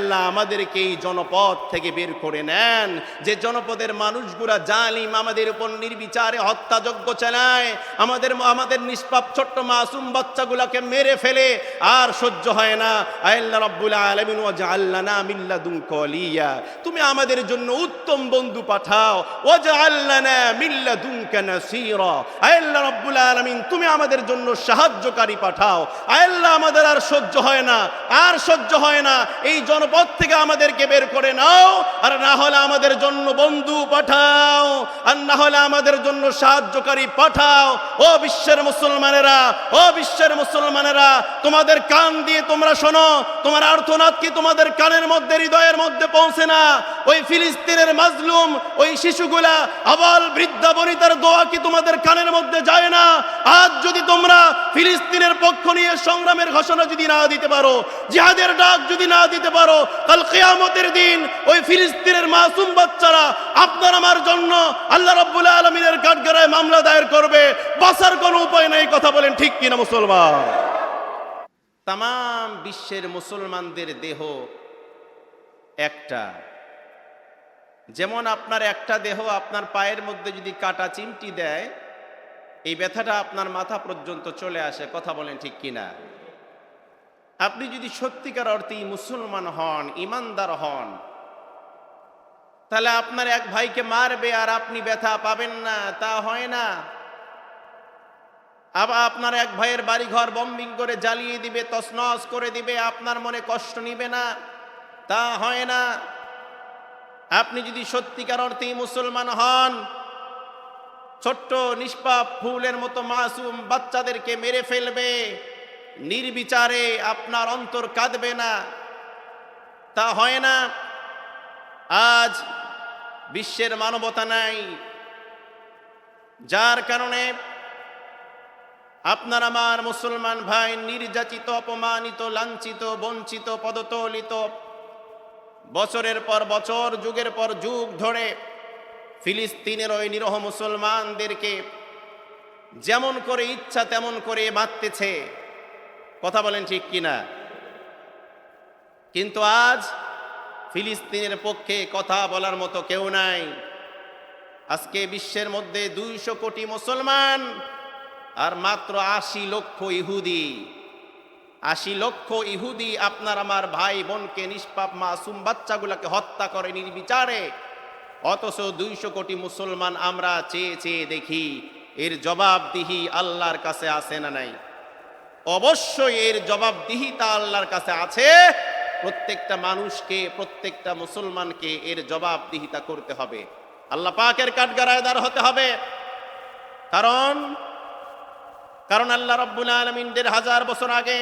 আল্লাহ আমাদেরকে এই জনপদ থেকে বের করে নেন, যে জনপদের মানুষগুলা জালিম, আমাদের উপর নির্বিচারে হত্যাযজ্ঞ চালায়, আমাদের নিষ্পাপ ছোট্ট মাসুম বাচ্চাগুলাকে মেরে ফেলে, আর সহ্য হয় না। আল্লাহ রাব্বুল আলামিন ওয়াজআল লানা মিন লাদুনকা ওয়ালিয়া, তুমি আমাদের জন্য উত্তম বন্ধু পাঠাও। ওয়াজআল লানা মিন লাদুনকা নাসীরা, আল্লাহ রাব্বুল আলামিন তুমি আমাদের জন্য সাহায্যকারী পাঠাও। আল্লাহ আমাদের আর সহ্য হয় না, আর সহ্য হয় না, এই জনপদ থেকে আমাদেরকে বের করে নাও, আর না হলে আমাদের জন্য বন্ধু পাঠাও, আর না হলে আমাদের জন্য সাহায্যকারী পাঠাও। ও বিশ্বের মুসলমানেরা, ও বিশ্বের মুসলমানেরা, তোমাদের কান দিয়ে তোমরা শোনো, তোমার আর্তনাদ কি তোমাদের কানের মধ্যে, হৃদয়ের মধ্যে পৌঁছে না? ওই ফিলিস্তিনের মাজলুম, ওই শিশুগুলা, আবাল বৃদ্ধা বনিতার দোয়া কি তোমাদের কানের মধ্যে যায় না? আজ যদি তোমরা ফিলিস্তিনের পক্ষ নিয়ে সংগ্রামের ঘোষণা যদি না দিতে পারো, জিহাদের ডাক যদি না দিতে পারো, কাল কিয়ামতের দিন ওই ফিলিস্তিনের মাসুম বাচ্চারা আপনার আমার জন্য আল্লাহ রাব্বুল আলামিনের কাঠগড়ায় মামলা দায়ের করবে, বাঁচার কোনো উপায় নেই। কথা বলেন ঠিক কিনা মুসলমান? তাম বিশ্বের মুসলমানদের দেহ একটা, যেমন আপনার একটা দেহ, আপনার পায়ের মধ্যে যদি কাটা চিমটি দেয়, এই ব্যথাটা আপনার মাথা পর্যন্ত চলে আসে। কথা বলেন ঠিক কিনা? আপনি যদি সত্যিকার অর্থেই মুসলমান হন, ইমানদার হন, তাহলে আপনার এক ভাইকে মারবে আর আপনি ব্যথা পাবেন না, তা হয় না। আবার আপনার এক ভাইয়ের বাড়িঘর বম্বিং করে জ্বালিয়ে দিবে, তছনছ করে দিবে, আপনার মনে কষ্ট নিবে না, তা হয় না। আপনি যদি সত্যিকার অর্থেই মুসলমান হন, ছোট্ট নিষ্পাপ ফুলের মতো মাসুম বাচ্চাদেরকে মেরে ফেলবে নির্বিচারে, আপনার অন্তর কাঁদবে না, তা হয় না। আজ বিশ্বের মানবতা নাই, যার কারণে আপনার আমার মুসলমান ভাই নির্যাতিত, অপমানিত, লাঞ্ছিত, বঞ্চিত, পদতলিত, বছরের পর বছর, যুগের পর যুগ ধরে ফিলিস্তিনের ওই নিরহ মুসলমানদেরকে যেমন করে ইচ্ছা তেমন করে মারতেছে। কথা বলেন ঠিক কিনা? কিন্তু আজ ফিলিস্তিনের পক্ষে কথা বলার মতো কেউ নাই। আজকে বিশ্বের মধ্যে 200 কোটি মুসলমান আর মাত্র 80 লক্ষ ইহুদি। 80 লক্ষ ইহুদি আপনার আমার ভাই বোনকে, নিষ্পাপ মাসুম বাচ্চাগুলোকে হত্যা করে নির্বিচারে। অথচ 200 কোটি মুসলমান আমরা চেয়ে চেয়ে দেখি, এর জবাবদিহি আল্লাহর কাছে আছে না নাই? অবশ্যই এর জবাবদিহিতা আল্লাহর কাছে আছে। প্রত্যেকটা মানুষকে, প্রত্যেকটা মুসলমানকে এর জবাবদিহিতা করতে হবে, আল্লাহ পাকের কাঠগড়ায় দাঁড় হতে হবে। কারণ আল্লাহ রাব্বুল আলামিন 1000 বছর আগে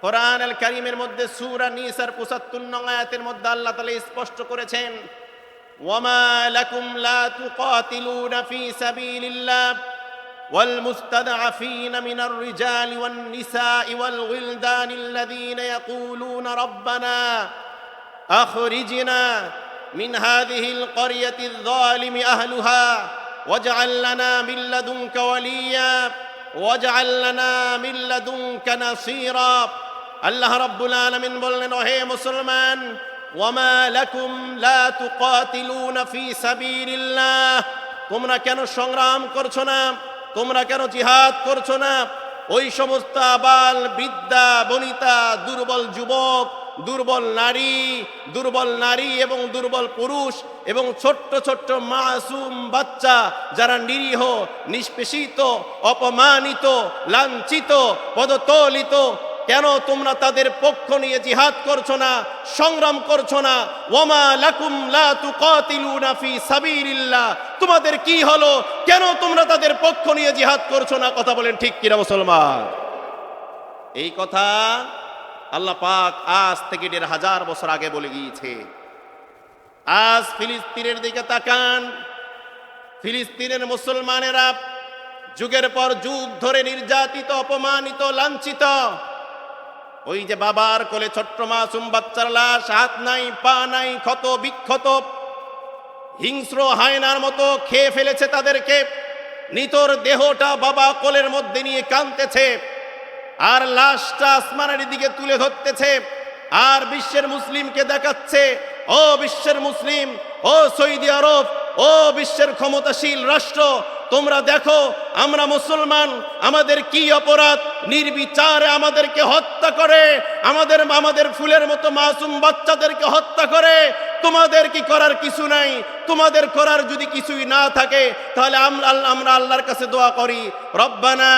কোরআন আল কারীমের মধ্যে সূরা নিসার 75 নং আয়াতের মধ্যে আল্লাহ তাআলা স্পষ্ট করেছেন, ওয়ামা লাকুম লা তুকাতিলুনা ফি সাবিলিল্লাহ ওয়াল মুস্তাদআফিনা মিনার রিজালি ওয়ান নিসাই ওয়াল গিলদানিল্লাযীনা ইয়াকুলুনা রাব্বানা আখরিজনা মিন হাযিহিল ক্বরিয়াতিয যালিমি আহলুহা ওয়াজআল লানা মিন লাদুনকা ওয়ালিয়া ওয়াজআল লানা মিন লাদুনকা নাসীরা। আল্লাহ রাব্বুল আলামিন বললেন, ওহে মুসলমান, ওয়ামা লাকুম লা তুকাতিলুনা ফি সাবিলিল্লাহ, তোমরা কেন সংগ্রাম করছো না, তোমরা কেন জিহাদ করছো না? ওই সমস্ত আবাল বৃদ্ধা বনিতা, দুর্বল যুবক, দুর্বল নারী এবং দুর্বল পুরুষ এবং ছোট্ট ছোট্ট মাসুম বাচ্চা, যারা নিরীহ, নিষ্পেষিত, অপমানিত, লাঞ্ছিত, পদতলিত, কেন তোমরা তাদের পক্ষ নিয়ে জিহাদ করছো না, সংগ্রাম করছো না? ওয়ামা লাকুম লা তুকাতিলুনা ফি সাবিলিল্লাহ, তোমাদের কি হলো? কেন তোমরা তাদের পক্ষ নিয়ে জিহাদ করছো না? কথা বলেন ঠিক কিনা মুসলমান? এই কথা আল্লাহ পাক আজ থেকে 1500 বছর আগে বলে গিয়েছে। আজ ফিলিস্তিনের দিকে তাকান, ফিলিস্তিনের মুসলমানেরা যুগের পর যুগ ধরে নির্যাতিত, অপমানিত, লাঞ্ছিত। ওই যে বাবার কোলে ছোট্ট মাসুম বাচ্চার লাশ, হাত নাই, পা নাই, ক্ষত বিক্ষত, হিংস্র হায়নার মতো খেয়ে ফেলেছে তাদেরকে। নিতর দেহটা বাবা কোলের মধ্যে নিয়ে কাঁদতেছে, আর লাশটা আসমানের দিকে তুলে ধরতেছে। আর বিশ্বের মুসলিমকে দেখাচ্ছে, ও বিশ্বের মুসলিম, ও সৌদি আরব, ও বিশ্বের ক্ষমতাশীল রাষ্ট্র, তোমরা দেখো আমরা মুসলমান, আমাদের কি অপরাধ, নির্বিচারে আমাদেরকে হত্যা করে, আমাদের ফুলের মতো মাসুম বাচ্চাদেরকে হত্যা করে। তোমাদের কি করার কিছু নাই? তোমাদের করার যদি কিছুই না থাকে তাহলে আমরা আল্লাহর কাছে দোয়া করি, রব্বানা,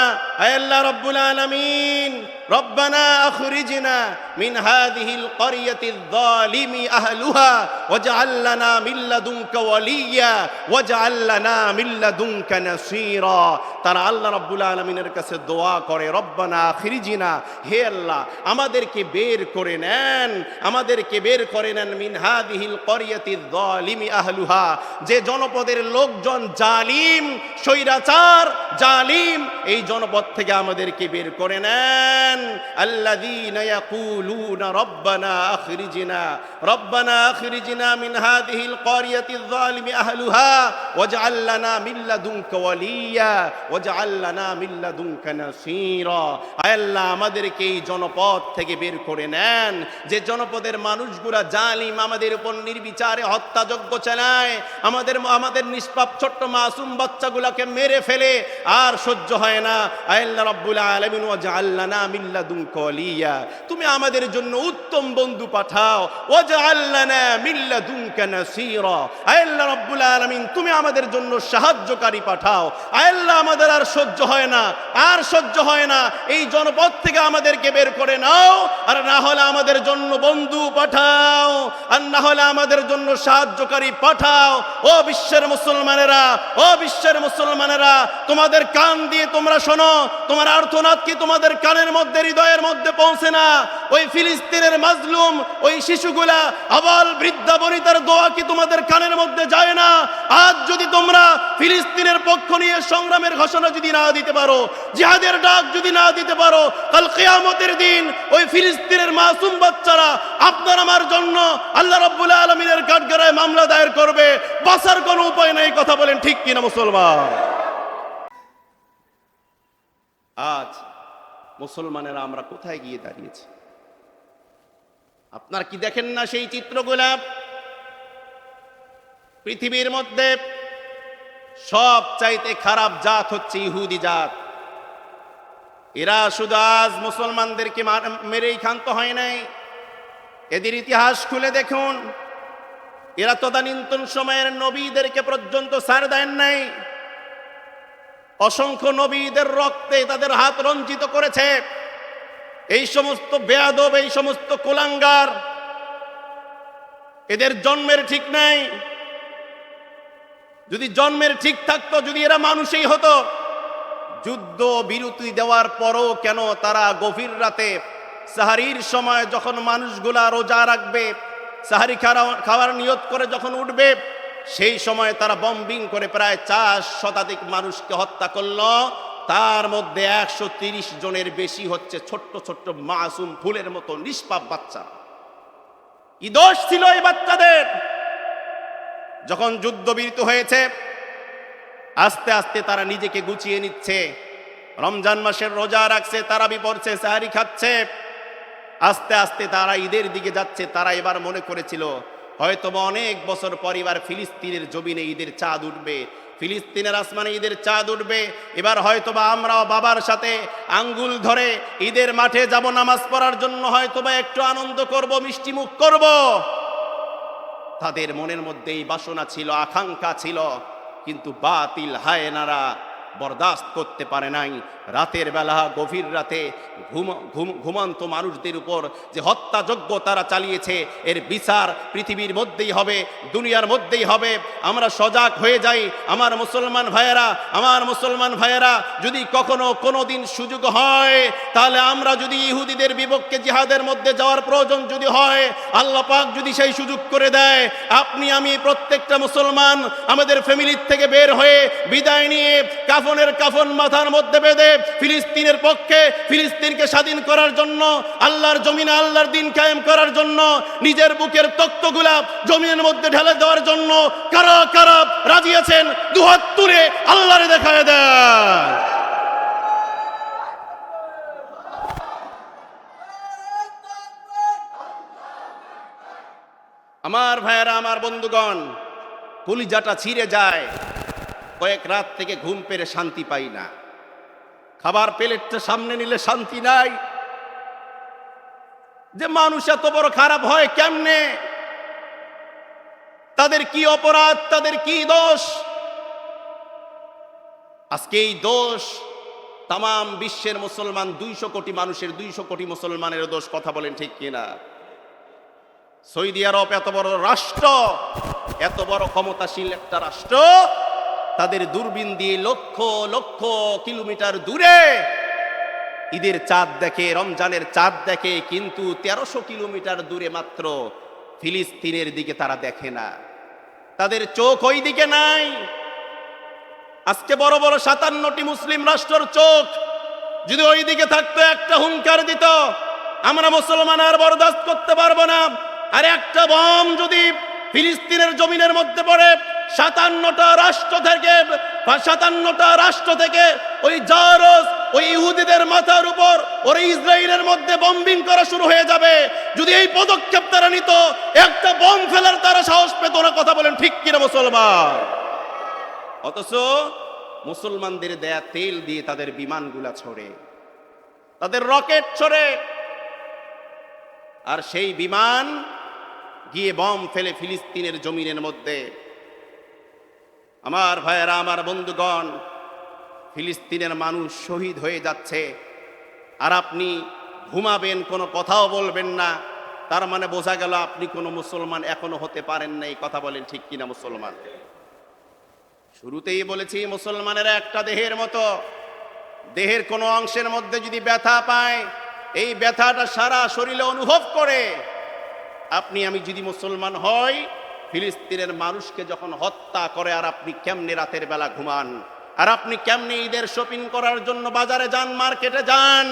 আয় আল্লাহ রব্বুল আলামিন, রব্বানা আখরিজনা মিন হাযিহিল ক্বরিয়াতিয যালিমি আহলুহা ওয়াজআল লানা মিন লাদুনকা ওয়ালিয়্যা ওয়াজআল লানা মিন লাদুনকা নাসীরা। তারা আল্লাহ রাব্বুল আলামিনের কাছে দোয়া করে, রব্বানা আখরিজনা, হে আল্লাহ আমাদেরকে বের করে নেন, আমাদেরকে বের করে নেন, মিন হাযিহিল ক্বরিয়াতিয যালিমি আহলুহা, যে জনপদের লোকজন জালিম, স্বৈরাচার, জালিম, এই জনপদ থেকে আমাদেরকে বের করে নেন। আল্লাযীনা ইয়াকুলুনা রব্বানা আখরিজনা, রব্বানা আখরিজনা মিন হাযিহিল ক্বরিয়াতিয যালিমি আহলুহা ওয়াজআল লানা মিন লাদুনকা ওয়ালিয়্যা ওয়াজআল লানা মিন লাদুনকা নাসীরা। আয় আল্লাহ আমাদেরকে এই জনপদ থেকে বের করে নেন, যে জনপদের মানুষগুলা জালিম, আমাদের উপর নির্বিচারে হত্যাযজ্ঞ চালায়, আমাদের নিষ্পাপ ছোট্ট মাসুম বাচ্চাগুলোকে মেরে ফেলে, আর সহ্য হয় না। আয় আল্লাহ রাব্বুল আলামিন, ওয়াজআল লানা মিন লাদুনকা ওয়ালিয়্যা, তুমি আমাদের জন্য উত্তম বন্ধু পাঠাও, ওয়াজআল লানা মিন লাদুনকা নাসীরা। আয় আল্লাহ রাব্বুল আলামিন, তুমি আমাদের জন্য সাহায্যকারী পাঠাও। আয় আল্লাহ আমাদের আর সহ্য হয় না, আর সহ্য হয় না, এই জনপদ থেকে আমাদেরকে বের করে নাও, আর না হলে আমাদের জন্য বন্ধু পাঠাও, আর না হলে আমাদের জন্য সাহায্যকারী পাঠাও। ও বিশ্বের মুসলমানেরা, ও বিশ্বের মুসলমানেরা, তোমাদের কান দিয়ে তোমরা শোনো, তোমার আর্তনাদ কি তোমাদের কানের মধ্যে, হৃদয়ের মধ্যে পৌঁছে না? ওই ফিলিস্তিনের মাজলুম, ওই শিশুগুলা, আবাল বৃদ্ধা বনিতার দোয়া কি তোমাদের কানের মধ্যে যায় না? আজ যদি তোমরা ফিলিস্তিনের পক্ষ নিয়ে সংগ্রামের ঘোষণা যদি না দিতে পারো, জিহাদের ডাক যদি না দিতে পারো, কাল কিয়ামতের দিন ওই ফিলিস্তিনের মাসুম বাচ্চারা আপনার আমার জন্য আল্লাহ রাব্বুল আলামিনের কাঠগড়ায় মামলা দায়ের করবে, বাঁচার কোনো উপায় নাই। কথা বলেন ঠিক কিনা মুসলমান? আজ মুসলমানেরা আমরা কোথায় গিয়ে দাঁড়িয়েছি? আপনার কি দেখেন না সেই চিত্রগুলা? পৃথিবীর মধ্যে সব চাইতে খারাপ জাত হচ্ছে ইহুদি জাত। এরা শুধু আজ মুসলমানদেরকে মেরেই ক্ষান্ত হয় নাই, এদের ইতিহাস খুলে দেখুন, এরা তদানীন্তন সময়ের নবীদেরকে পর্যন্ত ছাড় দেন নাই। অসংখ্য নবীদের রক্তে তাদের হাত রঞ্জিত করেছে। এই সমস্ত বেয়াদব, এই সমস্ত কুলাঙ্গার, এদের জন্মের ঠিক নাই। যদি জন্মের ঠিক থাকতো, যদি এরা মানুষই হতো, যুদ্ধ বিরতি দেওয়ার পরও কেন তারা গভীর রাতে সাহারির সময় যখন মানুষগুলা রোজা রাখবে, সাহারি খাওয়ার নিয়ত করে যখন উঠবে, সেই সময় তারা বম্বিং করে প্রায় 4 শতাধিক মানুষকে হত্যা করল। তার মধ্যে 130 জনের বেশি হচ্ছে ছোট্ট ছোট্ট মাসুম ফুলের মতো নিষ্পাপ বাচ্চা। কি দোষ ছিল এই বাচ্চাদের? যখন যুদ্ধবিরতি হয়েছে, আস্তে আস্তে তারা নিজেকে গুছিয়ে নিচ্ছে, রমজান মাসের রোজা রাখছে, তারাবি পড়ছে, সাহারি খাচ্ছে, আস্তে আস্তে তারা ঈদের দিকে যাচ্ছে। তারা এবার মনে করেছিল হয়তোবা অনেক বছর পর এবার ফিলিস্তিনের জমিনে ঈদের চাঁদ উঠবে, ফিলিস্তিনের আসমানে ঈদের চাঁদ উঠবে। এবার হয়তোবা আমরাও বাবার সাথে আঙ্গুল ধরে ঈদের মাঠে যাব নামাজ পড়ার জন্য, হয়তোবা একটু আনন্দ করব, মিষ্টি মুখ করব। তাদের মনের মধ্যে এই বাসনা ছিল, আকাঙ্ক্ষা ছিল, কিন্তু বাতিল হায়নারা বরদাস্ত করতে পারে নাই। রাতের বেলা, গভীর রাতে ঘুমন্ত মানুষদের উপর যে হত্যাযজ্ঞ তারা চালিয়েছে, এর বিচার পৃথিবীর মধ্যেই হবে, দুনিয়ার মধ্যেই হবে। আমরা সজাগ হয়ে যাই আমার মুসলমান ভাইয়েরা, আমার মুসলমান ভাইয়েরা। যদি কখনো কোনো দিন সুযোগ হয়, তাহলে আমরা যদি ইহুদিদের বিপক্ষে জিহাদের মধ্যে যাওয়ার প্রয়োজন যদি হয়, আল্লাহ পাক যদি সেই সুযোগ করে দেয়, আপনি আমি প্রত্যেকটা মুসলমান আমাদের ফ্যামিলির থেকে বের হয়ে বিদায় নিয়ে কাফনের কাফন মাথার মধ্যে বেঁধে ফিলিস্তিনের পক্ষে, ফিলিস্তিনকে স্বাধীন করার জন্য, আল্লাহর জমিনে আল্লাহর দিন কায়েম করার জন্য, নিজের বুকের তক্তগুলা জমিনের মধ্যে ঢেলে দেওয়ার জন্য কারা কারা রাজি আছেন? দুহাত তুলে আল্লাহরে দেখায় দেন। আমার ভাইয়েরা, আমার বন্ধুগণ, কলিজাটা ছিঁড়ে যায়। কয়েক রাত থেকে ঘুম পেরে শান্তি পাই না। খাবার প্লেটটা সামনে নিলে শান্তি নাই। যে মানুষ এত বড় খারাপ হয় কেমনে? তাদের কি অপরাধ, তাদের কি দোষ? আজকে এই দোষ তাম বিশ্বের মুসলমান 200 কোটি মানুষের, 200 কোটি মুসলমানের দোষ। কথা বলেন ঠিক কিনা? সৌদি আরব এত বড় রাষ্ট্র, এত বড় ক্ষমতাশীল একটা রাষ্ট্র, তাদের দূরবীন দিয়ে লক্ষ লক্ষ কিলোমিটার দূরে ঈদের চাঁদ দেখে, রমজানের চাঁদ দেখে, কিন্তু 1300 কিলোমিটার দূরে মাত্র ফিলিস্তিনের দিকে তারা দেখে না। তাদের চোখ ওই দিকে নাই। আজকে বড় বড় 57টি মুসলিম রাষ্ট্রের চোখ যদি ওই দিকে থাকতো, একটা হুঙ্কার দিত, আমরা মুসলমান আর বরদাস্ত করতে পারবো না। আর একটা বম যদি ফিলিস্তিনের জমিনের মধ্যে পড়ে, 57টা রাষ্ট্র থেকে ওই জারজ, ওই ইহুদিদের মাথার উপর ওই ইসরায়েলের মধ্যে বম্বিং করা শুরু হয়ে যাবে। যদি এই পদক্ষেপ তারা নিত, একটা বম ফেলার তারা সাহস পেত না। কথা বলেন ঠিক কিনা মুসলমান? অথচ মুসলমানদের দেয়া তেল দিয়ে তাদের বিমানগুলা ছড়ে, তাদের রকেট ছড়ে, আর সেই বিমান গিয়ে বম ফেলে ফিলিস্তিনের জমিনের মধ্যে। আমার ভাইয়েরা, আমার বন্ধুগণ, ফিলিস্তিনের মানুষ শহীদ হয়ে যাচ্ছে, আর আপনি ঘুমাবেন, কোনো কথাও বলবেন না। তার মানে বোঝা গেল আপনি কোনো মুসলমান এখনো হতে পারেন নাই। কথা বলেন ঠিক কিনা মুসলমান? শুরুতেই বলেছি, মুসলমানেরা একটা দেহের মতো। দেহের কোনো অংশের মধ্যে যদি ব্যথা পায়, এই ব্যথাটা সারা শরীরে অনুভব করে। আপনি আমি যদি মুসলমান হই, ফিলিস্তিনের মানুষকে যখন হত্যা করে, আর আপনি কেমনে রাতের বেলা ঘুমান? আর আপনি কেমনে ঈদের শপিং করার জন্য বাজারে যান, মার্কেটে যান?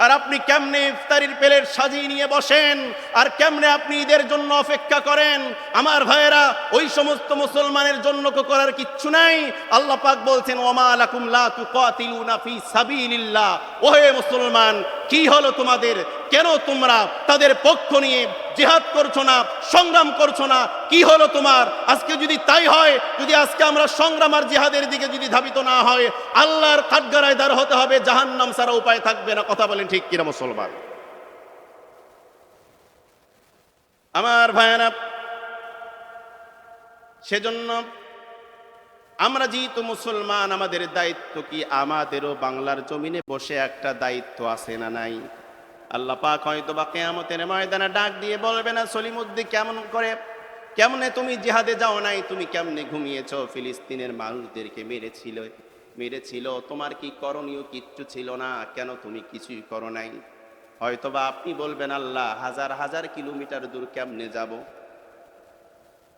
আর আপনি কেমনে ইফতারির প্লেট সাজিয়ে নিয়ে বসেন? আর কেমনে আপনি ঈদের জন্য অপেক্ষা করেন? আমার ভাইয়েরা, ওই সমস্ত মুসলমানের জন্য করার কিচ্ছু নাই। আল্লাহ পাক বলছেন, ওমা লাকুম লা তুকাতিলুনা ফি সাবিলিল্লাহ। ওহে মুসলমান, কি হলো তোমাদের? কেন তোমরা তাদের পক্ষ নিয়ে জিহাদ করছো না, সংগ্রাম করছো না? কি হলো তোমার? আজকে যদি তাই হয়, যদি আজকে আমরা সংগ্রাম আর জিহাদের দিকে যদি ধাবিত না হয়, আল্লাহর কাঠগড়ায় দাঁড় হতে হবে, জাহান্নাম ছাড়া উপায় থাকবে না। কথা বলেন ঠিক কিনা মুসলমান? আমার ভাইয়েরা, সেজন্য আমরা যেহেতু মুসলমান, আমাদের দায়িত্ব কি? আমাদেরও বাংলার জমিনে বসে একটা দায়িত্ব আছে না নাই? আল্লাহ পাক হয়তো বা কিয়ামতের ময়দানে ডাক দিয়ে বলবে না, সলিমুদ্দিন কেমনে তুমি জিহাদে যাও নাই? তুমি কেমনে ঘুমিয়েছো? ফিলিস্তিনের মানুষদেরকে মেরেছিল, তোমার কি করণীয় কিচ্ছু ছিল না? কেন তুমি কিছুই করো নাই? হয়তোবা আপনি বলবেন, আল্লাহ, হাজার হাজার কিলোমিটার দূর কেমনে যাব?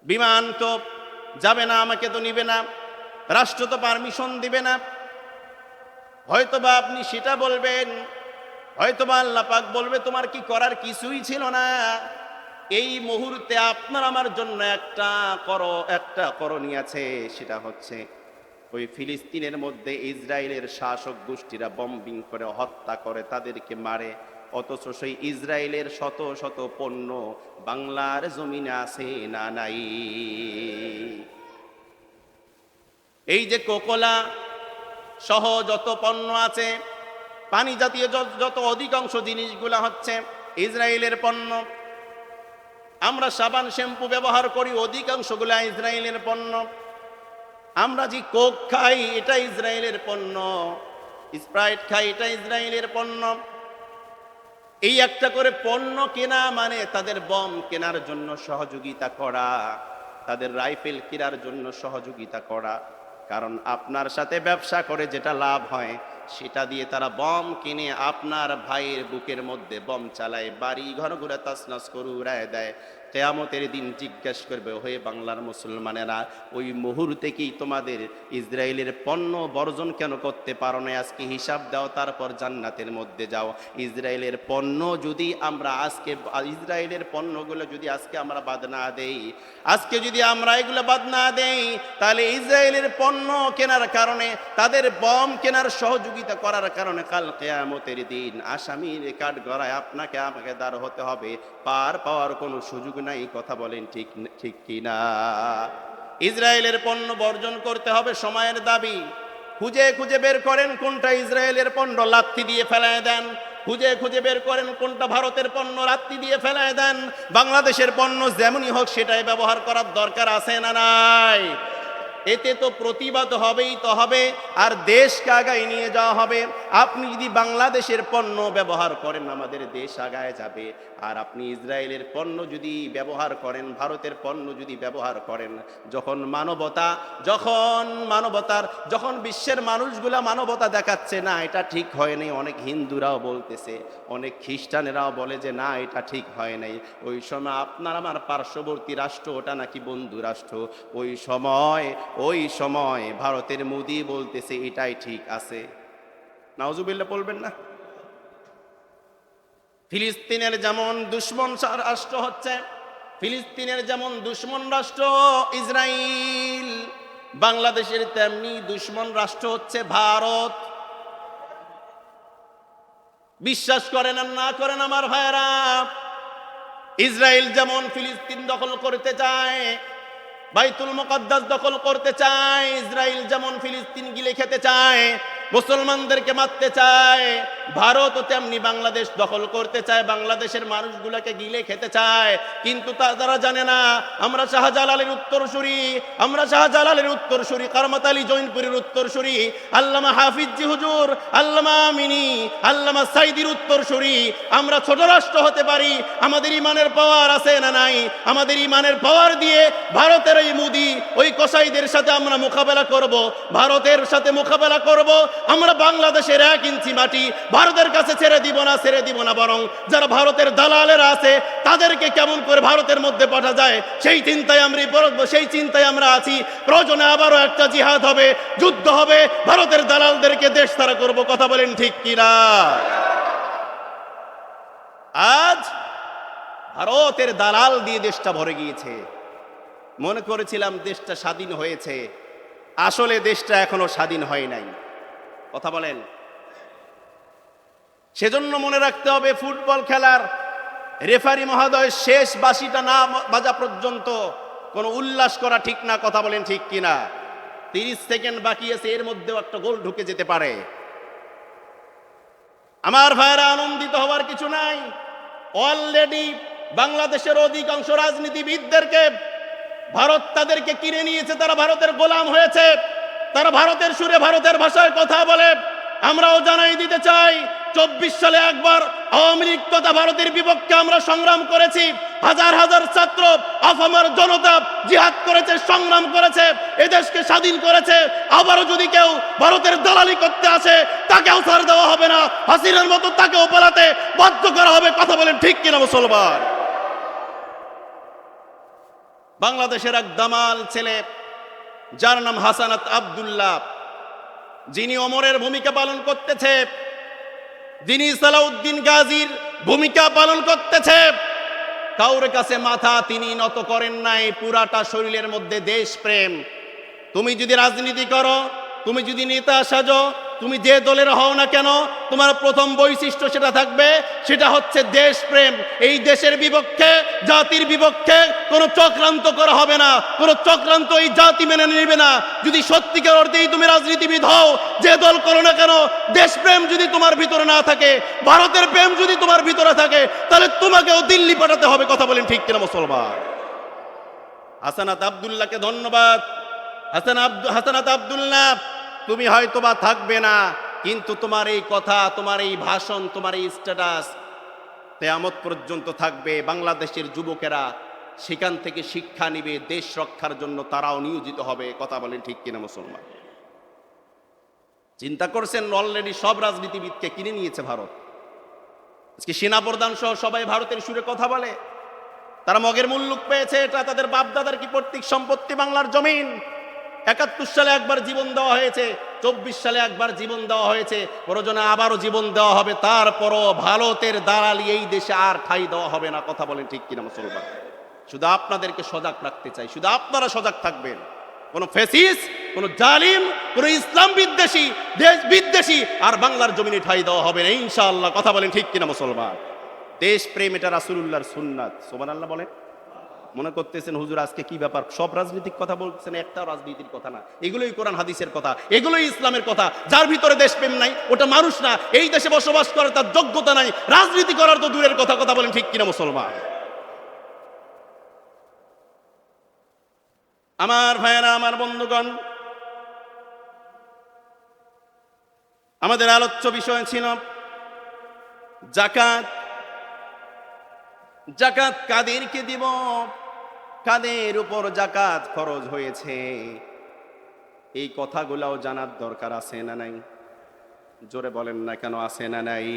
বিমান তো যাবে না, আমাকে তো নিবে না, রাষ্ট্র তো পারমিশন দিবে না। হয়তোবা আপনি সেটা বলবেন, হয়তোবা আল্লাহ পাক বলবে, তোমার কি করার কিছুই ছিল না? এই মুহূর্তে আপনার আমার জন্য একটা করণীয় আছে। সেটা হচ্ছে, ওই ফিলিস্তিনের মধ্যে ইসরায়েলের শাসক গোষ্ঠীরা বম্বিং করে হত্যা করে, তাদেরকে মারে। অথচ সেই ইসরায়েলের শত শত পণ্য বাংলার জমিনে আছে না নাই? এই যে কোকোলা সহ যত পণ্য আছে, পানি জাতীয় যত অধিকাংশ জিনিসগুলা হচ্ছে ইসরায়েলের পণ্য। আমরা সাবান শ্যাম্পু ব্যবহার করি, অধিকাংশগুলা ইসরায়েলের পণ্য। আমরা যে কোক খাই, এটা ইসরায়েলের পণ্য। স্প্রাইট খাই, এটা ইসরায়েলের পণ্য। এই একটা করে পণ্য কেনা মানে তাদের বম কেনার জন্য সহযোগিতা করা, তাদের রাইফেল কেনার জন্য সহযোগিতা করা। কারণ আপনার সাথে ব্যবসা করে যেটা লাভ হয়, সেটা দিয়ে তারা বম কিনে আপনার ভাইয়ের বুকের মধ্যে বম চালায়, বাড়ি ঘর ঘুরে তাসনাস করে উড়ায় দেয়। কিয়ামতের দিন জিজ্ঞেস করবে, হয়ে বাংলার মুসলমানেরা, ওই মুহূর্তে কি তোমাদের ইসরায়েলের পণ্য বর্জন কেন করতে পারো না? আজকে হিসাব দাও, তারপর জান্নাতের মধ্যে যাও। ইসরায়েলের পণ্য যদি আমরা ইসরায়েলের পণ্যগুলো যদি আজকে আমরা বাদ না দেই, আজকে যদি আমরা এগুলো বাদ না দেই, তাহলে ইসরায়েলের পণ্য কেনার কারণে, তাদের বম কেনার সহযোগিতা করার কারণে কাল কিয়ামতের দিন আসামির কাঠগড়ায় আপনাকে আমাকে দাঁড় হতে হবে। পার পাওয়ার কোনো সুযোগ নাই, কথা বলেন ঠিক ঠিক কিনা? ইসরায়েলের পণ্য বর্জন করতে হবে সময়ের দাবি। খুঁজে খুঁজে বের করেন কোনটা ইসরায়েলের পণ্য, লাথি দিয়ে ফেলায় দেন। খুঁজে খুঁজে বের করেন কোনটা ভারতের পণ্য, লাথি দিয়ে ফেলায় দেন। বাংলাদেশের পণ্য যেমনই হোক সেটাই ব্যবহার করার দরকার আছে না নাই? এতে তো প্রতিবাদ হবেই তো হবে, আর দেশকে আগায় নিয়ে যাওয়া হবে। আপনি যদি বাংলাদেশের পণ্য ব্যবহার করেন আমাদের দেশ আগায় যাবে, আর আপনি ইসরায়েলের পণ্য যদি ব্যবহার করেন, ভারতের পণ্য যদি ব্যবহার করেন, যখন যখন বিশ্বের মানুষগুলা মানবতা দেখাচ্ছে না এটা ঠিক হয় নাই, অনেক হিন্দুরাও বলতেছে, অনেক খ্রিস্টানেরাও বলে যে না এটা ঠিক হয় নাই, ওই সময় আপনার আমার পার্শ্ববর্তী রাষ্ট্র ওটা নাকি বন্ধু রাষ্ট্র, ওই সময় ভারতের মোদি বলতেছে এটাই ঠিক আছে। নাউজুবিল্লাহ বলবেন না? ফিলিস্তিনের যেমন দুশ্মন রাষ্ট্র হচ্ছে, ফিলিস্তিনের যেমন দুশ্মন রাষ্ট্র ইসরায়েল, বাংলাদেশের তেমনি দুশ্মন রাষ্ট্র হচ্ছে ভারত। বিশ্বাস করেন আর না করেন আমার ভাইয়েরা, ইসরায়েল যেমন ফিলিস্তিন দখল করতে চায়, বাইতুল মুকাদ্দাস দখল করতে চায়, ইসরায়েল যেমন ফিলিস্তিন গিলে খেতে চায়, মুসলমানদেরকে মারতে চায়, ভারতও তেমনি বাংলাদেশ দখল করতে চায়, বাংলাদেশের মানুষগুলোকে গিলে খেতে চায়। কিন্তু তারা জানে না আমরা শাহজালালের উত্তরসূরি, কারামাত আলী জৈনপুরীর উত্তরসূরি, আল্লামা হাফিজি হুজুর, আল্লামা আমিনী, আল্লামা সাইদির উত্তরসূরি। আমরা ছোট রাষ্ট্র হতে পারি, আমাদের ইমানের পাওয়ার আছে না নাই? আমাদের ইমানের পাওয়ার দিয়ে ভারতের ওই মোদি, ওই কসাইদের সাথে আমরা মোকাবেলা করব, ভারতের সাথে মোকাবেলা করব। আমরা বাংলাদেশের 1 ইঞ্চি মাটি ভারতের কাছে ছেড়ে দিব না, বরং যারা ভারতের দালালেরা আছে তাদেরকে কেমন করে ভারতের মধ্যে পাঠা যায় সেই চিন্তায় আমরা আছি। প্রয়োজনে আবারও একটা জিহাদ হবে, যুদ্ধ হবে, ভারতের দালালদেরকে দেশ ছাড়া করব। কথা বলেন ঠিক কিনা? আজ ভারতের দালাল দিয়ে দেশটা ভরে গিয়েছে। মনে করেছিলাম দেশটা স্বাধীন হয়েছে, আসলে দেশটা এখনো স্বাধীন হয় নাই। কথা বলেন। সেজন্য মনে রাখতে হবে ফুটবল খেলার রেফারি মহোদয় শেষ বাঁশিটা না বাজা পর্যন্ত কোনো উল্লাস করা ঠিক না। কথা বলেন ঠিক কিনা? 30 সেকেন্ড বাকি আছে, এর মধ্যেও একটা গোল ঢুকে যেতে পারে। আমার ভাইরা, আনন্দিত হওয়ার কিছু নাই। অলরেডি বাংলাদেশের অধিকাংশ রাজনীতিবিদদেরকে ভারত তাদেরকে কিনে নিয়েছে, তারা ভারতের গোলাম হয়েছে, তারা ভারতের সুরে ভারতের ভাষায় কথা বলে। আমরাও জানাই দিতে চাই, 24 সালে একবার আওয়ামী লীগ তথা ভারতের বিপক্ষে আমরা সংগ্রাম করেছি। হাজার হাজার ছাত্র, আফামার জনতা জিহাদ করেছে, সংগ্রাম করেছে, এদেশকে স্বাধীন করেছে। আবারও যদি কেউ ভারতের দালালি করতে আসে তাকেও ছাড় দেওয়া হবে না, হাসিনার মতো তাকেও পালাতে বাধ্য করা হবে। কথা বলেন ঠিক কিনা মুসলমান? বাংলাদেশের এক দামাল ছেলে যার নাম হাসানাত আব্দুল্লাহ, যিনি ওমরের ভূমিকা পালন করতেছে, যিনি সালাউদ্দিন গাজীর ভূমিকা পালন করতেছে, কাউর কাছে মাথা তিনি নত করেন নাই। পুরাটা শরীরের মধ্যে দেশপ্রেম। তুমি যদি রাজনীতি করো, তুমি যদি নেতা সাজো, তুমি যে দলের হও না কেন, তোমার প্রথম বৈশিষ্ট্য সেটা থাকবে, সেটা হচ্ছে দেশপ্রেম। এই দেশের বিপক্ষে, জাতির বিপক্ষে কোনো চক্রান্ত করা হবে না, কোনো চক্রান্ত এই জাতি মেনে নেবে না। যদি সত্যিকার অর্থেই তুমি রাজনীতিবিদ হও, যে দল করো না কেন, দেশপ্রেম যদি তোমার ভিতরে না থাকে, ভারতের প্রেম যদি তোমার ভিতরে থাকে, তাহলে তোমাকেও দিল্লি পাঠাতে হবে। কথা বলেন ঠিক কিনা মুসলমান? হাসানাত আব্দুল্লাহকে ধন্যবাদ। হাসানাত আব্দুল্লাহ, তুমি হয়তোবা থাকবে না, কিন্তু তোমার এই কথা, তোমার এই ভাষণ, তোমার এই স্ট্যাটাস কিয়ামত পর্যন্ত থাকবে। বাংলাদেশের যুবকেরা সেখান থেকে শিক্ষা নিবে, দেশ রক্ষার জন্য তারাও নিয়োজিত হবে। কথা বলেন ঠিক কিনা মুসলমান? চিন্তা করছেন, অলরেডি সব রাজনীতিবিদকে কিনে নিয়েছে ভারত। আজকে সেনাপ্রধান সহ সবাই ভারতের সুরে কথা বলে, তারা মগের মুল্লুক পেয়েছে। এটা তাদের বাপদাদার কি পৈতৃক সম্পত্তি, বাংলার জমিন। 71 সালে একবার জীবন দেওয়া হয়েছে, 24 সালে একবার জীবন দেওয়া হয়েছে, প্রয়োজনে আবারও জীবন দেওয়া হবে। তারপরও ভারতের দালালি এই দেশে আর ঠাঁই দেওয়া হবে না। কথা বলেন ঠিক কিনা মুসলমান? শুধু আপনাদেরকে সজাগ রাখতে চাই, শুধু আপনারা সজাগ থাকবেন। কোন ফ্যাসিস্ট, কোন জালিম, কোন ইসলাম বিদ্বেষী, দেশ বিদ্বেষী আর বাংলার জমিনে ঠাঁই দেওয়া হবে না ইনশাআল্লাহ। কথা বলেন ঠিক কিনা মুসলমান? দেশ প্রেম এটা রাসূলুল্লাহর সুন্নাত। সুবহানাল্লাহ বলেন। মনে করতেছেন হুজুর আজকে কি ব্যাপার, সব রাজনৈতিক কথা বলতেছেন, একটাও রাজনীতির কথা না, এগুলোই কোরআন হাদিসের কথা, এগুলোই ইসলামের কথা। যার ভিতরে দেশপ্রেম নাই ওটা মানুষ না, এই দেশে বসবাস করার তার যোগ্যতা নাই, রাজনীতি করার তো দূরের কথা। কথা বলেন ঠিক কিনা মুসলমান? আমার ভাইয়েরা, আমার বন্ধুগণ, আমাদের আলোচ্য বিষয় ছিল জাকাত। জাকাত কাদেরকে দিব, কাদের উপর জাকাত খরচ হয়েছে, এই কথাগুলাও জানার দরকার আছে না নাই? জোরে বলেন না কেন, আছে না নাই?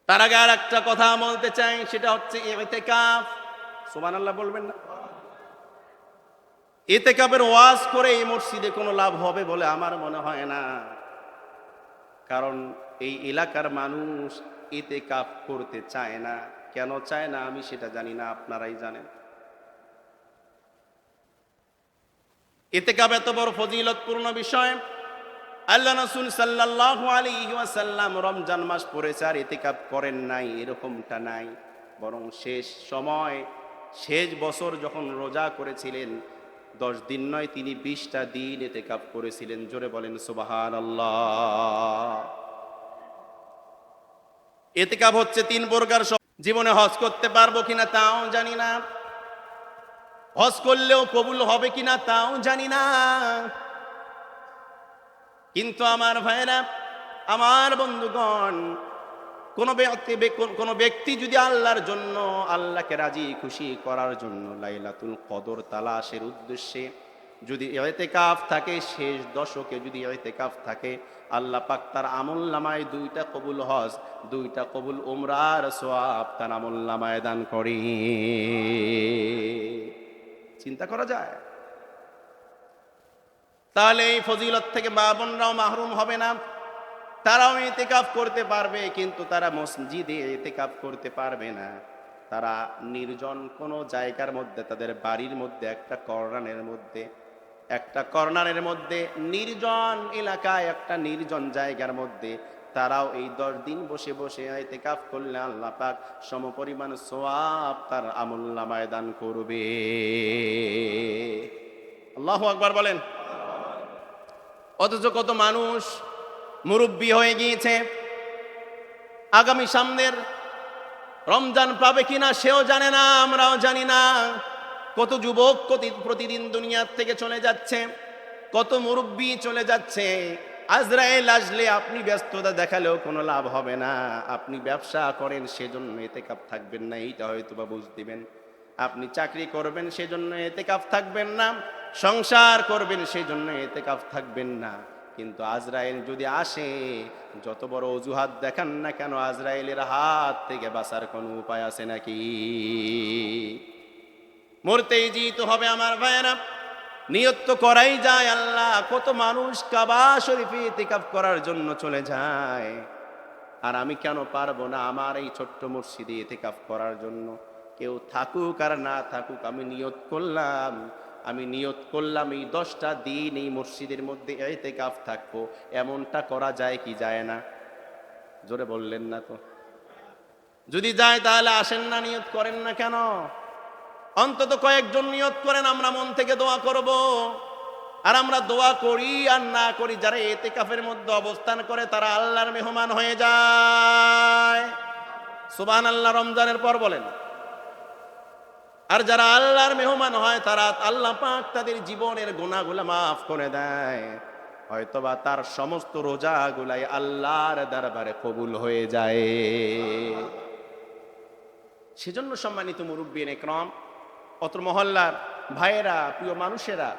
তার আগে আর একটা কথা বলতে চাই, সেটা হচ্ছে ইতিকাফ। সুবহানাল্লাহ বলবেন না? ইতিকাফের ওয়াজ করে এই মসজিদে কোনো লাভ হবে বলে আমার মনে হয় না। কারণ এই এলাকার মানুষ ইতিকাফ করতে চায় না। কেন চায় না আমি সেটা জানি না, আপনারাই জানেন। ইতিকাফ এত বড় ফজিলতপূর্ণ বিষয়, আল্লাহ রাসূল সাল্লাল্লাহু আলাইহি ওয়াসাল্লাম রমজান মাস পড়েছে আর ইতিকাফ করেন নাই, এরকমটা নাই। বরং শেষ সময়, শেষ বছর যখন রোজা করেছিলেন, 10 দিন নয়, তিনি 20টা দিন ইতিকাফ করেছিলেন। জোরে বলেন সুবহানাল্লাহ। ইতিকাফ হচ্ছে 3 প্রকার। জীবনে হজ করতে পারবো কিনা তাও জানি না, হজ করলেও কবুল হবে কিনা তাও জানি না। কিন্তু আমার ভাইরা, আমার বন্ধুগণ, কোন ব্যক্তি যদি আল্লাহর জন্য, আল্লাহকে রাজি খুশি করার জন্য লাইলাতুল কদর তালাশের উদ্দেশ্যে যদি ইতিকাফ থাকে, শেষ দশকে যদি ইতিকাফ থাকে, আল্লাহ পাক তার আমলনামায় 2টা কবুল হজ, 2টা কবুল উমরার সওয়াব তার আমলনামায় দান করে। চিন্তা করা যায়? তাহলে এই ফজিলত থেকে মা বোনরাও মাহরুম হবে না। তারাও ইতিকাফ করতে পারবে, কিন্তু তারা মসজিদে ইতিকাফ করতে পারবে না। তারা নির্জন কোনো জায়গার মধ্যে, তাদের বাড়ির মধ্যে একটা কর্নারের মধ্যে নির্জন এলাকায়, একটা নির্জন জায়গার মধ্যে তারাও এই 10 দিন বসে বসে ইতিকাফ করলে আল্লাহ পাক সমপরিমাণ সওয়াব তার আমলনামায় দান করবে। আল্লাহু আকবার বলেন। অথচ কত মানুষ মুরব্বী হয়ে গিয়েছে, আগামী সামনের রমজান পাবে কিনা সেও জানে না, আমরাও জানি না। কত যুবক প্রতিদিন দুনিয়ার থেকে চলে যাচ্ছে, কত মুরব্বী চলে যাচ্ছে। আজরাইল আসলে আপনি ব্যস্ততা দেখালেও কোনো লাভ হবে না। আপনি ব্যবসা করেন সেজন্য ইতিকাফ থাকবেন না, এইটা হয়তো বা বুঝ দিবেন। আপনি চাকরি করবেন সেজন্য ইতিকাফ থাকবেন না, সংসার করবেন সেজন্য ইতিকাফ থাকবেন না। কিন্তু আজরাইল যদি আসে, যত বড় অজুহাত দেখান না কেন, আজরাইলের হাত থেকে বাঁচার কোনো উপায় আছে নাকি? মরতেই যেতে হবে আমার ভাইয়েরা। নিয়ত তো করাই যায় আল্লাহ। কত মানুষ কাবা শরীফে ইতিকাফ করার জন্য চলে যায়, আর আমি কেন পারবো না আমার এই ছোট্ট মসজিদে ইতিকাফ করার জন্য? কেউ থাকুক আর না থাকুক, আমি নিয়ত করলাম এই 10টা দিন এই মসজিদের মধ্যে ইতিকাফ থাকবো। এমনটা করা যায় কি যায় না? জোরে বললেন না তো। যদি যায় তাহলে আসেন না, নিয়ত করেন না কেন? অন্তত কয়েকজন নিয়ত করেন, আমরা মন থেকে দোয়া করব। আর আমরা দোয়া করি আর না করি, যারা ইতিকাফের মধ্যে অবস্থান করে তারা আল্লাহর মেহমান হয়ে যায়। সুবহানাল্লাহ। রমজানের পর বলেন। আর যারা আল্লাহর মেহমান হয়, তারা আল্লাহ পাক তাদের জীবনের গুনাহগুলো মাফ করে দেয়। হয়তোবা তার সমস্ত রোজাগুলাই আল্লাহর দরবারে কবুল হয়ে যায়। সেজন্য সম্মানিত মুরব্বিয়ান ইকরাম, অত্র মহল্লার ভাইয়েরা, প্রিয় মানুষেরা,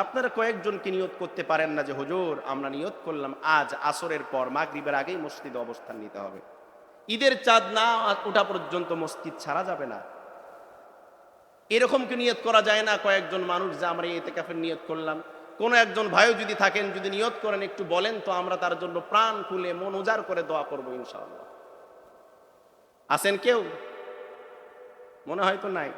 আপনারা কয়েকজনকে নিয়ত করতে পারেন না যে হুজুর আমরা নিয়ত করলাম আজ আসরের পর মাগরিবের আগেই মসজিদে অবস্থান নিতে হবে, ঈদের চাঁদ না ওঠা পর্যন্ত মসজিদ ছাড়া যাবে না? এরকম কি নিয়ত করা যায় না? কয়েকজন মানুষ যে আমরা ইতিকাফের নিয়ত করলাম। কোন একজন ভাইও যদি থাকেন, যদি নিয়ত করেন, একটু বলেন তো, আমরা তার জন্য প্রাণ খুলে মন উজাড় করে দোয়া করবো ইনশাআল্লাহ। আছেন কেউ? মনে হয় তো নাই।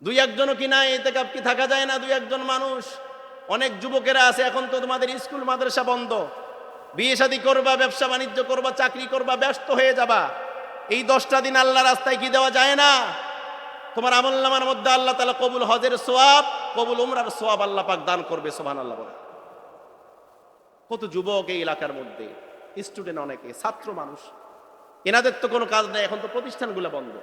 2-1জনও কি নাই? ইতিকাফ কি থাকা যায় না? 2-1জন মানুষ। অনেক যুবকেরা আছে, এখন তো তোমাদের স্কুল মাদ্রাসা বন্ধ, বিয়ে শাদী করবা, ব্যবসা বাণিজ্য করবা, চাকরি করবা, ব্যস্ত হয়ে যাবা। এই 10টা দিন আল্লাহ রাস্তায় কি দেওয়া যায় না? তোমার আমলনামার মধ্যে আল্লাহ তাআলা কবুল হজের সওয়াব, কবুল উমরার সওয়াব আল্লাহ পাক দান করবে, সুবহানাল্লাহ বলে। কত যুবক এই এলাকার মধ্যে, স্টুডেন্ট, অনেকে ছাত্র মানুষ, এনাদের তো কোনো কাজ নেই, এখন তো প্রতিষ্ঠানগুলো বন্ধ।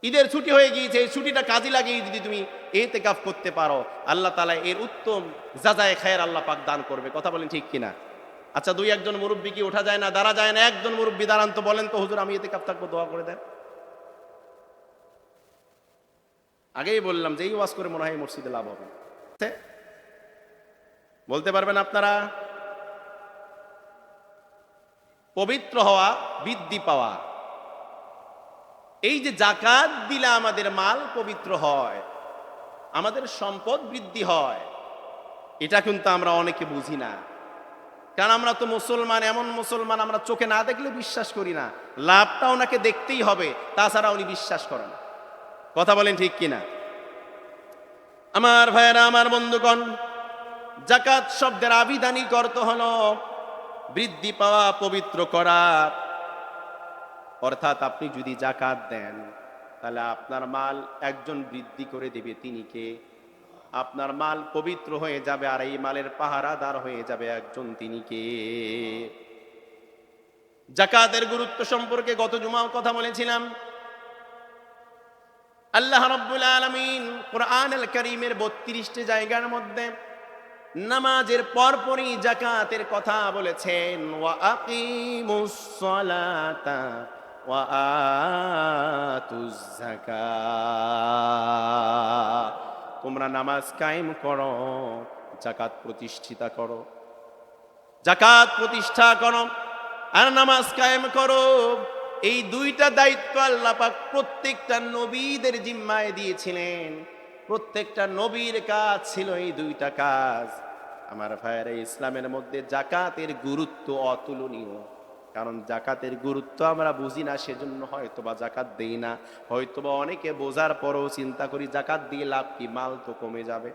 ঈদের ছুটি হয়ে গিয়েছে, এই ছুটিটা কাজে লাগিয়ে যদি তুমি ইতিকাফ করতে পারো, আল্লাহ তাআলা এর উত্তম জাযায়ে খায়ের আল্লাহ পাক দান করবে। কথা বলেন ঠিক কিনা? আচ্ছা, 2-1 মুরব্বী কি ওঠা যায় না, দাঁড়া যায় না? একজন মুরব্বী দাঁড়ান তো, বলেন তো হুজুর আমি ইতিকাফ থাকবো, দোয়া করে দেন। আগেই বললাম যে এই ওয়াজ করে মনে হয় মসজিদে লাভ হবে। বলতে পারবেন আপনারা? পবিত্র হওয়া, বৃদ্ধি পাওয়া, এই যে যাকাত দিলে আমাদের মাল পবিত্র হয়, আমাদের সম্পদ বৃদ্ধি হয়, এটা কিন্তু আমরা অনেকে বুঝি না। কারণ আমরা তো মুসলমান, এমন মুসলমান আমরা চোখে না দেখলে বিশ্বাস করি না, লাভটা ওনাকে দেখতেই হবে, তাছাড়া উনি বিশ্বাস করেন। কথা বলেন ঠিক কিনা? আমার ভাইয়েরা, আমার বন্ধুগণ, যাকাত শব্দের আবিধানিক অর্থ হলো বৃদ্ধি পাওয়া, পবিত্র করা। অর্থাৎ আপনি যদি যাকাত দেন তাহলে আপনার মাল একজন বৃদ্ধি করে দেবে, তিনি কে? আপনার মাল পবিত্র হয়ে যাবে, আর এই মালের পাহারাদার হয়ে যাবে একজন, তিনি কে? যাকাতের গুরুত্ব সম্পর্কে গত জুমাও কথা বলেছিলাম। আল্লাহ রাব্বুল আলামিন কুরআনুল কারীমের 32টি জায়গার মধ্যে নামাজের পরপরই যাকাতের কথা বলেছেন। ওয়া আকিমুস সালাতা ওয়া আতুজ যাকাত, তোমরা নামাজ কায়েম করো, যাকাত প্রতিষ্ঠিত করো। যাকাত প্রতিষ্ঠা করো আর নামাজ কায়েম করো, এই দুইটা দায়িত্ব আল্লাহ পাক প্রত্যেকটা নবীদের জিম্মায় দিয়েছিলেন। প্রত্যেকটা নবীর কাজ ছিল এই দুইটা কাজ। আমার ভাইয়েরা, ইসলামের মধ্যে যাকাতের গুরুত্ব অতুলনীয়। কারণ যাকাতের গুরুত্ব আমরা বুঝি না, সেজন্য হয়তোবা যাকাত দেই না। হয়তোবা অনেকে বোঝার পরও চিন্তা করি যাকাত দিয়ে লাভ কি, মাল তো কমে যাবে।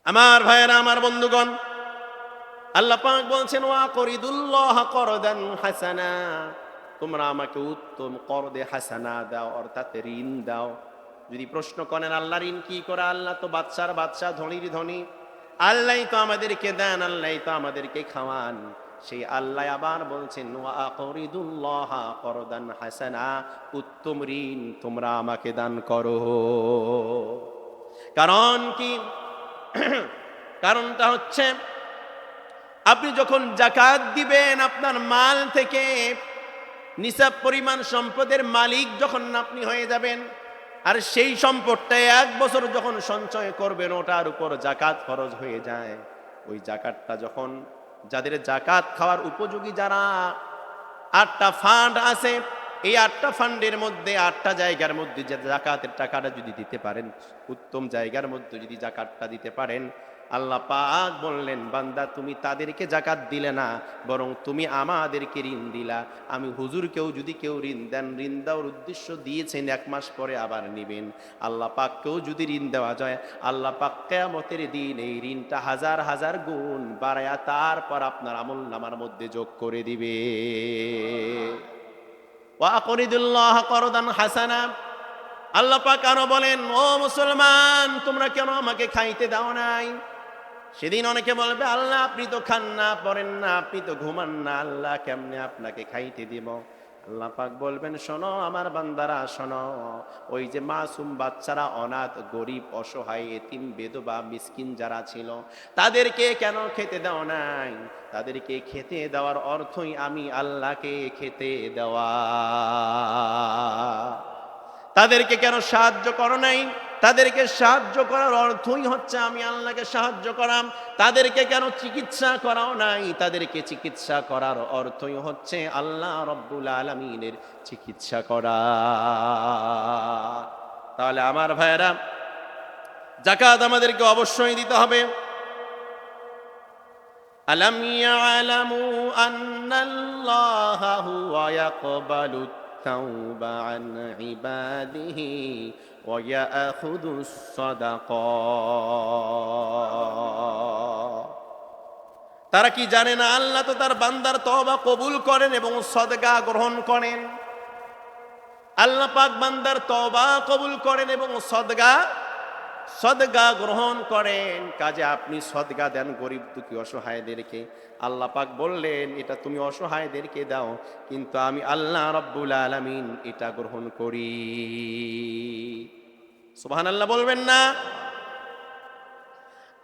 আমার ভাইয়েরা, আমার বন্ধুগণ, আল্লাহ পাক বলছেন ওয়া করিদুল্লাহ করদান হাসানা, তোমরা আমাকে উত্তম করদে হাসানা দাও, অর্থাৎ ঋণ দাও। যদি প্রশ্ন করেন আল্লাহ ঋণ কি করে, আল্লাহ তো বাদশার বাদশাহ, ধনীর ধনী, আল্লাহই তো আমাদেরকে দেন, আল্লাহই তো আমাদেরকে খাওয়ান। সেই আল্লাহ আবার বলছেন ওয়া করিদুল্লাহ করদান হাসানা, উত্তম ঋণ তোমরা আমাকে দান করো। কারণ কি? কারণটা হচ্ছে, আপনি যখন যাকাত দিবেন, আপনার মাল থেকে নিসাব পরিমাণ সম্পদের মালিক যখন আপনি হয়ে যাবেন, আর সেই সম্পদটা 1 বছর যখন সঞ্চয় করবেন, ওটার উপর যাকাত ফরজ হয়ে যায়। ওই যাকাতটা যখন, যাদের যাকাত খাওয়ার উপযোগী, যারা 8টা ফান্ড আছে, এই 8টা ফান্ডের মধ্যে 8টা জায়গার মধ্যে যে যাকাতের টাকাটা যদি দিতে পারেন, উত্তম জায়গার মধ্যে যদি যাকাতটা দিতে পারেন, আল্লাহ পাক বললেন বান্দা তুমি তাদেরকে যাকাত দিলে না, বরং তুমি আমাদেরকে ঋণ দিলা। আমি হুজুরকেও যদি কেউ ঋণ দেন, ঋণ দেওয়ার উদ্দেশ্য দিয়েছেন 1 মাস পরে আবার নেবেন। আল্লাহ পাককেও যদি ঋণ দেওয়া যায়, আল্লাহ পাক কিয়ামতের দিন এই ঋণটা হাজার হাজার গুণ বাড়ায়া তারপর আপনার আমলনামার মধ্যে যোগ করে দিবে। ওয়া আকরিদুল্লাহ করদান হাসানা, আল্লাহ পাক আরো বলেন ও মুসলমান, তোমরা কেন আমাকে খাইতে দাও নাই? সেদিন অনেকে বলবে আল্লাহ আপনি তো খান না, পড়েন না, আপনি তো ঘুমান না, আল্লাহ কেমনে আপনাকে খাইতে দিব? আল্লাহ পাক বলবেন শোনো আমার বান্দারা, শোনো, ওই যে মাসুম বাচ্চারা, অনাথ, গরিব, অসহায়, এতিম, বেদবা, মিসকিন যারা ছিল, তাদেরকে কেন খেতে দাও নাই? তাদেরকে খেতে দেওয়ার অর্থই আমি আল্লাহকে খেতে দেওয়া। তাদেরকে কেন সাহায্য করো নাই? তাদেরকে সাহায্য করার অর্থই হচ্ছে আমি আল্লাহকে সাহায্য করাম। তাদেরকে কেন চিকিৎসা করাও নাই? তাদেরকে চিকিৎসা করার অর্থই হচ্ছে আল্লাহ রব্বুল আলামিনের চিকিৎসা করা। তাহলে আমার ভাইয়েরা, যাকাত আমাদেরকে অবশ্যই দিতে হবে। আলাম ইয়ালামু আন্নাল্লাহা হুয়া ইয়াকবালু তাওবা আন ইবাদিহি ওয়া ইয়াখুদুস সাদাকাত। তারা কি জানে না আল্লাহ তো তার বান্দার তওবা কবুল করেন এবং সদকা গ্রহণ করেন। আল্লাহ পাক বান্দার তওবা কবুল করেন এবং সদকা গ্রহণ করেন। কাজে আপনি সদকা দেন গরিব দুঃখী অসহায়দেরকে। আল্লাহ পাক বললেন এটা তুমি অসহায়দেরকে দাও, কিন্তু আমি আল্লাহ রাব্বুল আলামিন এটা গ্রহণ করি। সুবহানাল্লাহ বলবেন না?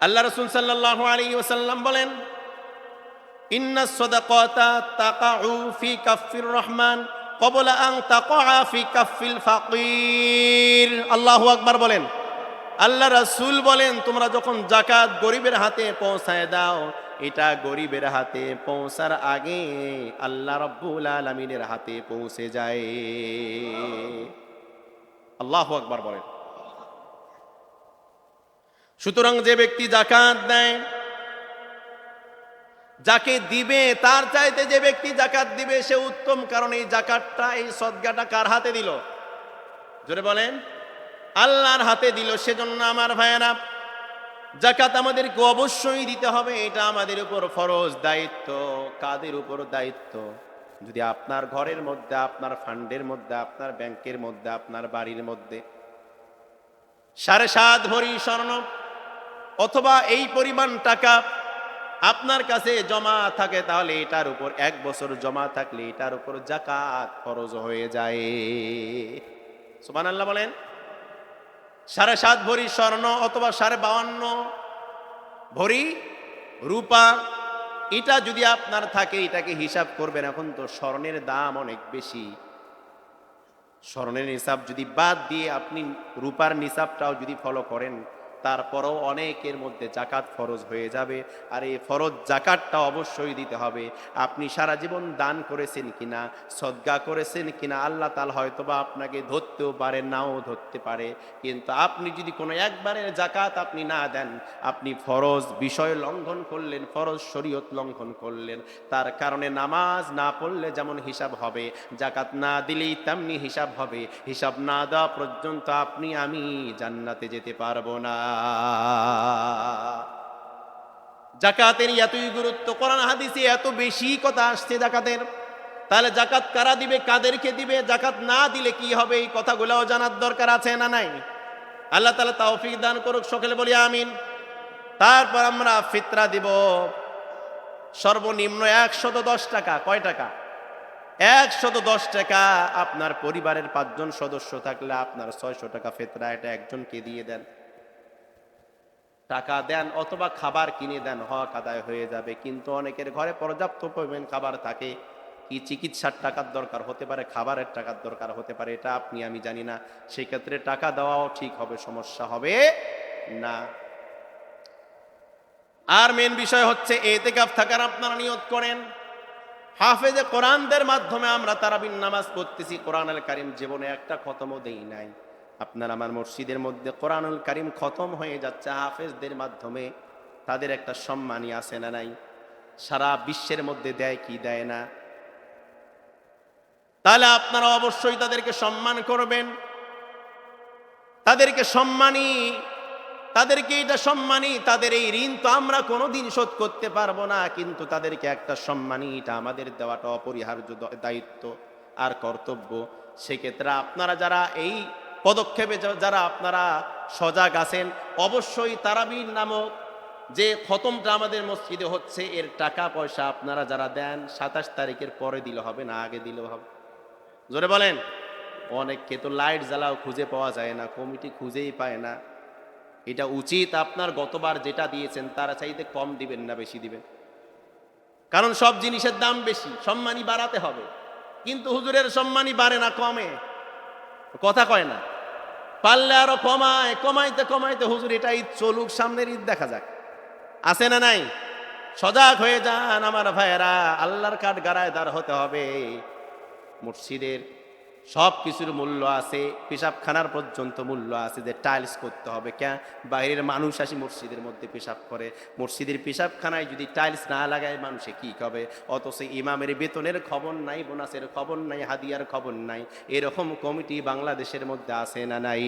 আল্লাহ রাসূল সাল্লাল্লাহু আলাইহি ওয়াসাল্লাম বলেন ইন্নাস সাদাকাতা তাকাউ ফি কাফির রহমান ক্বাবলা আন তাকা ফি কাফিল ফাকির। আল্লাহু আকবার বলেন। আল্লাহ রাসূল বলেন তোমরা যখন যাকাত গরিবের হাতে পৌঁছায় দাও, এটা গরিবের হাতে পৌঁছার আগে আল্লাহ রাব্বুল আলামিনের হাতে পৌঁছে যায়। আল্লাহু আকবার বলেন। সুতরাং যে ব্যক্তি যাকাত দেয়, যাকে দিবে তার চাইতে যে ব্যক্তি যাকাত দিবে সে উত্তম, কারণ এই যাকাতটা এই সদকাটা কার হাতে দিল? জোরে বলেন। আল্লাহর হাতে দিল। সেজন্য আমার ভাইয়েরা যাকাত আমাদেরকে অবশ্যই দিতে হবে, এটা আমাদের উপর ফরজ দায়িত্ব। কাদের উপর দায়িত্ব? যদি আপনার ঘরের মধ্যে, আপনার ফান্ডের মধ্যে, আপনার ব্যাংকের মধ্যে, আপনার বাড়ির মধ্যে 7.5 ভরি স্বর্ণ অথবা এই পরিমাণ টাকা আপনার কাছে জমা থাকে, তাহলে এটার উপর 1 বছর জমা থাকলে এটার উপর যাকাত ফরজ হয়ে যায়। সুবহানাল্লাহ বলেন। 7.5 ভরি স্বর্ণ অথবা 52.5 ভরি রূপা, এটা যদি আপনার থাকে এটাকে হিসাব করবেন। এখন তো স্বর্ণের দাম অনেক বেশি, স্বর্ণের নিসাব যদি বাদ দিয়ে আপনি রূপার নিসাবটাও যদি ফলো করেন, তারপরেও অনেকের মধ্যে যাকাত ফরজ হয়ে যাবে। আর এই ফরজ যাকাতটা অবশ্যই দিতে হবে। আপনি সারা জীবন দান করেছেন কিনা, সদকা করেছেন কিনা, আল্লাহ তাআলা হয়তোবা আপনাকে ধরতেও পারে, নাও ধরতে পারে। কিন্তু আপনি যদি কোনো একবারের যাকাত আপনি না দেন, আপনি ফরজ বিষয় লঙ্ঘন করলেন, ফরজ শরীয়ত লঙ্ঘন করলেন। তার কারণে নামাজ না পড়লে যেমন হিসাব হবে, যাকাত না দিলেই তেমনি হিসাব হবে। হিসাব না দেওয়া পর্যন্ত আপনি আমি জান্নাতে যেতে পারবো না। যাকাতের এতই গুরুত্ব, কোরআন হাদিসে এত বেশি কথা আসছে যাকাতের। তাহলে যাকাত কারা দিবে, কাদেরকে দিবে, যাকাত না দিলে কি হবে, এই কথাগুলোও জানার দরকার আছে না নাই? আল্লাহ তাআলা তৌফিক দান করুক, সকলে বলি আমিন। তারপর আমরা ফিতরা দিব সর্বনিম্ন 110 টাকা। কয় টাকা? 110 টাকা। আপনার পরিবারের 5 জন সদস্য থাকলে আপনার 600 টাকা ফিতরা, এটা একজনকে দিয়ে দেন। টাকা দেন অথবা খাবার কিনে দেন, হক আদায় হয়ে যাবে। কিন্তু অনেকের ঘরে পর্যাপ্ত পরিমাণ খাবার থাকে, কি চিকিৎসার টাকার দরকার হতে পারে, খাবারের টাকার দরকার হতে পারে, এটা আপনি আমি জানি না। সেই ক্ষেত্রে টাকা দেওয়াও ঠিক হবে, সমস্যা হবে না। আর মেন বিষয় হচ্ছে ইতিকাফ থাকার আপনারা নিয়ত করেন। হাফেজে কোরআনদের মাধ্যমে আমরা তারাবির নামাজ পড়তেছি, কোরআনুল কারীম জীবনে একটা খতমও দেই নাই। আপনার আমার মসজিদের মধ্যে কোরআনুল কারীম খতম হয়ে যাচ্ছে হাফেজদের মাধ্যমে। তাদের একটা সম্মানই আছে না নাই? সারা বিশ্বের মধ্যে দেয় কি দেয় না? তাহলে আপনারা অবশ্যই তাদেরকে সম্মান করবেন। তাদেরকে সম্মানী, তাদেরকে এটা সম্মানী। তাদের এই ঋণ তো আমরা কোনোদিন শোধ করতে পারবো না, কিন্তু তাদেরকে একটা সম্মানী, এটা আমাদের দেওয়াটা অপরিহার্য দায়িত্ব আর কর্তব্য। সেক্ষেত্রে আপনারা যারা এই পদক্ষেপে যারা আপনারা সজাগ আছেন, অবশ্যই তারাবির নামক যে খতমটা আমাদের মসজিদে হচ্ছে, এর টাকা পয়সা আপনারা যারা দেন 27 তারিখের পরে দিলে হবে না আগে দিলে হবে? জোরে বলেন। অনেককে তো লাইট জ্বালাও খুঁজে পাওয়া যায় না, কমিটি খুঁজেই পায় না। এটা উচিত আপনার গতবার যেটা দিয়েছেন তারা চাইতে কম দিবেন না বেশি দিবেন, কারণ সব জিনিসের দাম বেশি, সম্মানী বাড়াতে হবে। কিন্তু হুজুরের সম্মানী বাড়ে না, কমে, কথা কয় না। পারলে আরো কমায়, কমাইতে কমাইতে হুজুর এটাই চলুক, সামনের ঈদ দেখা যাক। আছে না নাই? সজাগ হয়ে যান আমার ভাইয়েরা। আল্লাহর কাঠ গাড়ায় দাঁড় হতে হবে। মসজিদের সব কিছুর মূল্য আছে, পেশাবখানার পর্যন্ত মূল্য আছে, যে টাইলস করতে হবে। কেন? বাইরের মানুষ আসি মসজিদের মধ্যে পেশাব করে, মসজিদের পেশাবখানায় যদি টাইলস না লাগায় মানুষে কি হবে? অথচ ইমামের বেতনের খবর নাই, বোনাসের খবর নাই, হাদিয়ার খবর নাই। এরকম কমিটি বাংলাদেশের মধ্যে আছে না নাই?